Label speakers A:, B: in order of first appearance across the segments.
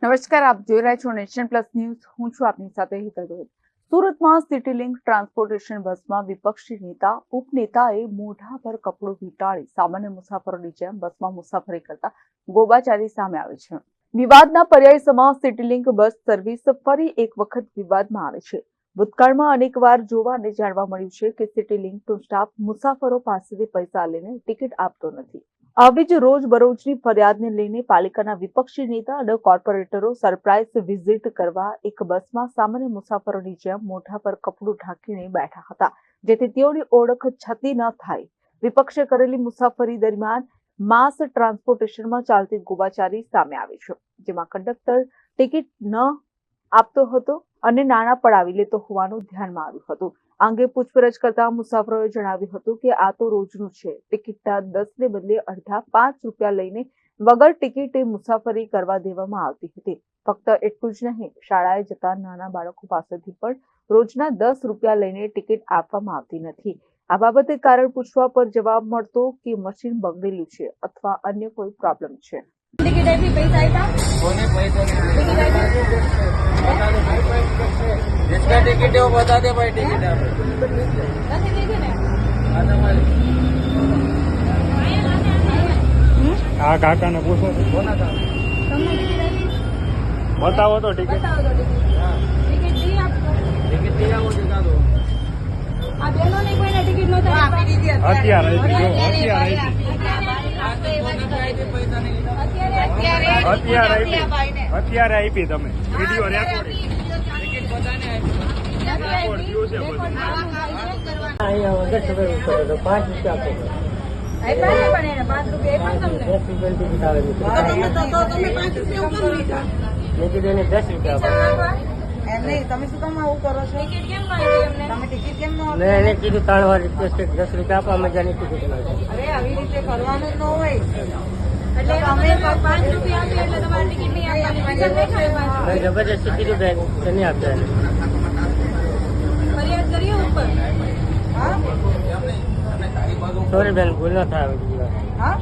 A: નમસ્કાર, આપ જોઈ રહ્યા છો નેશન પ્લસ ન્યૂઝ. હું છું આપની સાથે હિતલ ગોહિલ. સુરતમાં સિટી લિંક ટ્રાન્સપોર્ટેશન બસમાં વિપક્ષી નેતા ઉપનેતાએ મોઢા પર કપડું વીંટાળી સામાન્ય મુસાફરોની જેમ બસમાં મુસાફરી કરતા ગોબાચારી સામે આવી છે. વિવાદના પર્યાય સમા સિટી લિંક બસ સર્વિસ ફરી એક વખત વિવાદમાં આવે છે. ભૂતકાળમાં અનેકવાર જોવા અને જાણવા મળ્યું છે કે સિટી લિંકનો સ્ટાફ મુસાફરો પાસેથી પૈસા લઈને ટિકિટ આપતો નથી. આવી જ રોજબરોજની ફરિયાદને લઈને પાલિકાના વિપક્ષી નેતા અને કોર્પોરેટરો સરપ્રાઇઝ વિઝિટ કરવા એક બસમાં સામાન્ય મુસાફરોની જેમ મોઢા પર કપડું ઢાંકીને બેઠા હતા, જેથી તેઓની ઓળખ છતી ન થાય. વિપક્ષે કરેલી મુસાફરી દરમિયાન માસ ટ્રાન્સપોર્ટેશનમાં ચાલતી ગોબાચારી સામે આવી છે, જેમાં કંડક્ટર ટિકિટ ન આપતો હતો અને નાણાં પડાવી લેતો હોવાનું ધ્યાનમાં આવ્યું હતું. આ અંગે પૂછપરછ કરતા મુસાફરોએ જણાવ્યું હતું કે આ તો રોજનું છે. ટિકિટના 10 ને બદલે અડધા 5 રૂપિયા લઈને વગર ટિકિટે મુસાફરી કરવા દેવામાં આવતી હતી. ફક્ત એટલું જ નહીં, શાળાએ જતા નાના બાળકો પાસેથી પણ રોજના 10 રૂપિયા લઈને ટિકિટ આપવામાં આવતી નથી. આ બાબતે કારણ પૂછવા પર જવાબ મળતો કે મશીન બગડેલું છે અથવા અન્ય કોઈ પ્રોબ્લેમ છે.
B: टिकट आई थी, पैसा आया था
C: कोने पैसे
B: टिकट आई थी
C: जिसका टिकट है वो बता दे भाई टिकट है
B: નથી થઈ ગઈ ને
D: આ કાકાને પૂછો
C: कोना था
B: તમને ટિકિટ આવી
D: બતાવો તો ટિકિટ.
B: બતાવો તો ટિકિટ દી આપો.
C: टिकट दिया वो दिखा दो
B: આ બેનો ને કોઈને ટિકિટ નહોતા આપી દીધી
D: અત્યારે આપી, જો અત્યારે આપી.
C: पैसा नहीं
D: અત્યારે આપી તમે વિડીયો રેકોર્ડિંગ
C: टिकट बताने
D: રેકોર્ડ થયું છે બધું.
C: અહીંયા વગર ખબર ઉતરે તો 5 રૂપિયા આપો
B: આપ્યા છે પણ એને 5 રૂપિયા આપ્યા તમને
C: 10 રૂપિયા ટિકિટ આવે
B: તો તમે 5 રૂપિયા કેમ કરી દીધા
C: મેં કીધું એને 10 રૂપિયા આપો
E: એમ નહીં, તમે શું કામ આવું કરો છો?
B: ટિકિટ કેમ ન આપી એમને
E: તમે ટિકિટ કેમ ન આપો?
C: મેં એને કીધું 3 વાર રિક્વેસ્ટ 10 રૂપિયા આપો મજાની ટિકિટ લાગે
E: અરે આવી રીતે કરવાનું ન હોય.
B: એટલે અમે 5 રૂપિયા આપી એટલે તમારી ટિકિટ નહીં આપવાની પૈસા નહીં ખાવા.
C: મેં જબરજસ્તી કીધું બેન કે નહીં આપતા એને
B: ફરિયાદ કરીએ ઉપર.
E: હા?
C: સોરી બેન ભૂલ ન થાય
E: હા?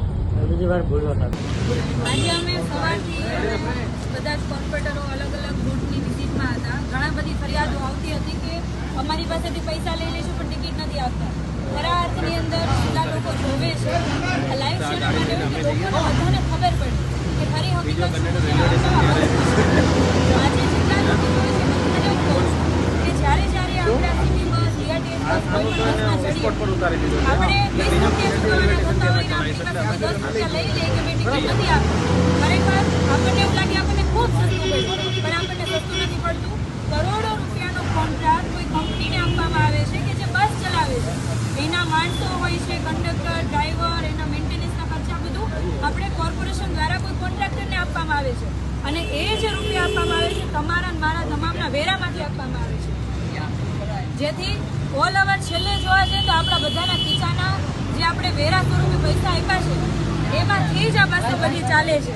C: બીજી વાર ભૂલ ન થાય
B: આજે અમે સવારથી બધા જ કોર્પોરેટરો અલગ અલગ રૂટની વિઝિટમાં હતા. ઘણા બધી ફરિયાદો આવતી હતી કે અમારી પાસેથી પૈસા લઈ લઈશું પણ ટિકિટ નથી આપતા. ખરા અર્થની અંદર જેટલા લોકો જોવે છે લાઈવ શેરમાં એવું કે લોકોને બધાને ખબર પડી કે ખરી હકીકત શું છે. આજે જેટલા લોકો જોવે છે બધાને એવું કહું છું કે જ્યારે આપણે સિટી બસ ડીઆરટીએસ બસ કોઈ પણ બસમાં ચડીએ આપણે 20 રૂપિયા ચૂકવવાના થતા હોય ને આપણી પાસે 10 રૂપિયા લઈ લે કે મેં ટિકિટ નથી આપી. ખરેખર આપણને એવું લાગે આપણને ખૂબ સસ્તું પડ્યું પણ આપણને સસ્તું નથી પડતું. કરોડો રૂપિયાનો કોન્ટ્રાક્ટ કોઈ કંપનીને આપવામાં આવે છે કે જે બસ ચલાવે છે. એના માણસો હોય છે, કંડક્ટર, ડ્રાઈવર, એના મેન્ટેનન્સના ખર્ચા બધું આપણે કોર્પોરેશન દ્વારા કોઈ કોન્ટ્રાક્ટરને આપવામાં આવે છે અને એ જે રૂપિયા આપવામાં આવે છે તમારા અને મારા તમામના વેરામાંથી આપવામાં આવે છે. જેથી ઓલ ઓવર છેલ્લે જોવા જઈએ તો આપણા બધાના ખીચાના જે આપણે વેરા સ્વરૂપે પૈસા આપ્યા છે એમાંથી જ આ બસો બધી ચાલે છે.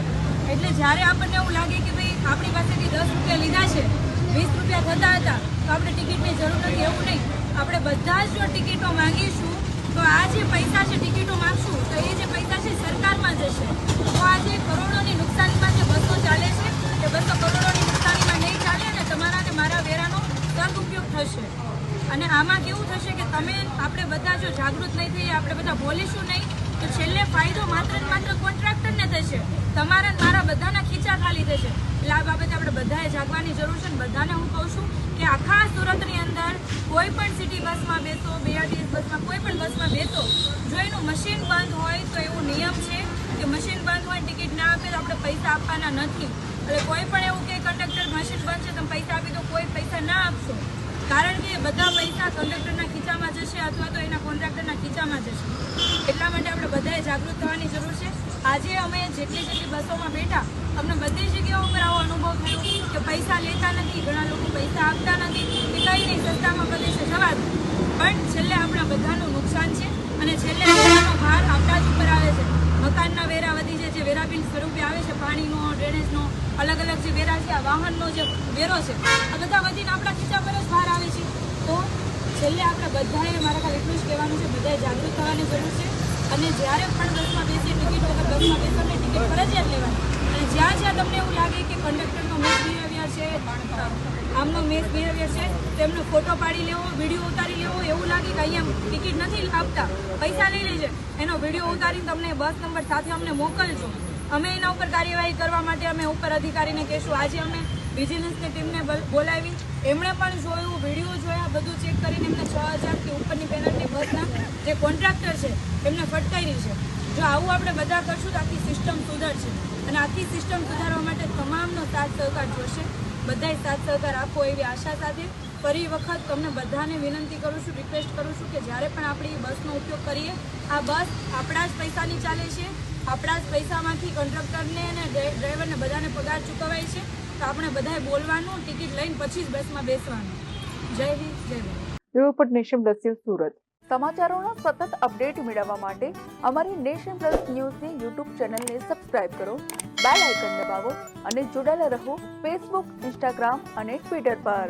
B: એટલે જ્યારે આપણને એવું લાગે કે ભાઈ આપણી પાસેથી 10 રૂપિયા લીધા છે, 20 રૂપિયા થતા હતા તો આપણે ટિકિટની જરૂર નથી, એવું નહીં. આપણે બધા જ જો ટિકિટો માંગીશું તો આ જે પૈસા છે ટિકિટો માંગશું તો એ જે પૈસા છે સરકારમાં જશે. તો આ જે કરોડોની નુકસાનીમાં જે બસો ચાલે છે એ બસો કરોડોની નુકસાનીમાં નહીં ચાલે અને તમારા અને મારા વેરાનો સદુપયોગ થશે. અને આમાં કેવું થશે કે આપણે બધા જો જાગૃત નહીં થઈએ, આપણે બધા બોલીશું નહીં તો છેલ્લે ફાયદો માત્ર ને માત્ર કોન્ટ્રાક્ટરને થશે, તમારા અને મારા બધાના ખીચા ખાલી થશે. એટલે આ બાબતે આપણે બધાએ જાગવાની જરૂર છે. બધાને હું કહું છું કે આખા સુરતની અંદર કોઈ પણ સિટી બસમાં બેસો, બીઆરટીએસ બસમાં કોઈ પણ બસમાં બેસો, જો એનું મશીન બંધ હોય તો એવું નિયમ છે કે મશીન બંધ હોય ટિકિટ ના આપે તો આપણે પૈસા આપવાના નથી. એટલે કોઈ પણ એવું કે કંડક્ટર મશીન બંધ છે તમે પૈસા આપી દો, કોઈ પૈસા ના આપશો. કારણ કે બધા પૈસા કંડક્ટરના ખીચામાં જશે અથવા તો એના કોન્ટ્રાક્ટરના ખીચામાં જશે. એટલા માટે આપણે બધાએ જાગૃત થવાની જરૂર છે. આજે અમે જેટલી બસોમાં બેઠા અમને બધી જગ્યાઓ પર આવો અનુભવ થયો કે પૈસા લેતા નથી, ઘણા લોકો પૈસા આપતા નથી કે કંઈ નહીં સસ્તામાં પ્રદેશે જવા દો. પણ છેલ્લે આપણા બધાનું નુકસાન છે અને છેલ્લે વેરાનો ભાર આપણા જ ઉપર આવે છે. મકાનના વેરા વધી છે, જે વેરા બિલ સ્વરૂપે આવે છે, પાણીનો, ડ્રેનેજનો, અલગ અલગ જે વેરા છે, આ વાહનનો જે વેરો છે, આ બધા વધીને આપણા ખીચા પર જ ભાર આવે છે. તો છેલ્લે આપણે બધાએ મારા ખાલી એટલું જ કહેવાનું છે, બધાએ જાગૃત થવાની જરૂર છે. અને જ્યારે પણ બસમાં બેસીએ ટિકિટ વગર બસમાં બેસો ને ટિકિટ ફરજિયાત લેવાની. અને જ્યાં જ્યાં તમને એવું લાગે કે કંડક્ટરનો મિસબિહેવિયર છે, આમનો મિસબિહેવિયર છે, તેમનો ફોટો પાડી લેવો, વિડીયો ઉતારી લેવો. એવું લાગે કે અહીંયા ટિકિટ નથી આપતા, પૈસા લઈ લેજે, એનો વિડીયો ઉતારીને તમને બસ નંબર સાથે અમને મોકલજો. અમે એના ઉપર કાર્યવાહી કરવા માટે અમે ઉપર અધિકારીને કહેશું. આજે અમે વિજિલન્સની ટીમને બોલાવી, એમણે પણ જોયું, વિડીયો જોયા, બધું ચેક કરીને એમને 6,000થી ઉપરની પેનલ્ટી બસના જે કોન્ટ્રાક્ટર છે એમને ફટકારી છે. જો આવું આપણે બધા કરશું તો આખી સિસ્ટમ સુધરશે, અને આખી સિસ્ટમ સુધારવા માટે તમામનો સાથ સહકાર જોશે. બધાય સાથ સહકાર આપો એવી આશા સાથે ફરી વખત તમને બધાને વિનંતી કરું છું, રિક્વેસ્ટ કરું છું કે જ્યારે પણ આપણે બસનો ઉપયોગ કરીએ, આ બસ આપણા જ પૈસાની ચાલે છે, આપણા જ પૈસામાંથી કંડક્ટરને અને ડ્રાઈવરને બધાને પગાર ચૂકવાય છે. તો આપણે બધાએ બોલવાનું, ટિકિટ લઈને પછી જ બસમાં બેસવાનું. જય હિન્દ, જય Bharat.
A: Bureau report nation plus news Surat. સમાચારોના સતત અપડેટ મેળવવા માટે અમારી નેશન પ્લસ ન્યૂઝની યુટ્યુબ ચેનલને સબસ્ક્રાઇબ કરો, બેલ આઇકન દબાવો અને જોડાયેલા રહો ફેસબુક, ઇન્સ્ટાગ્રામ અને ટ્વિટર પર.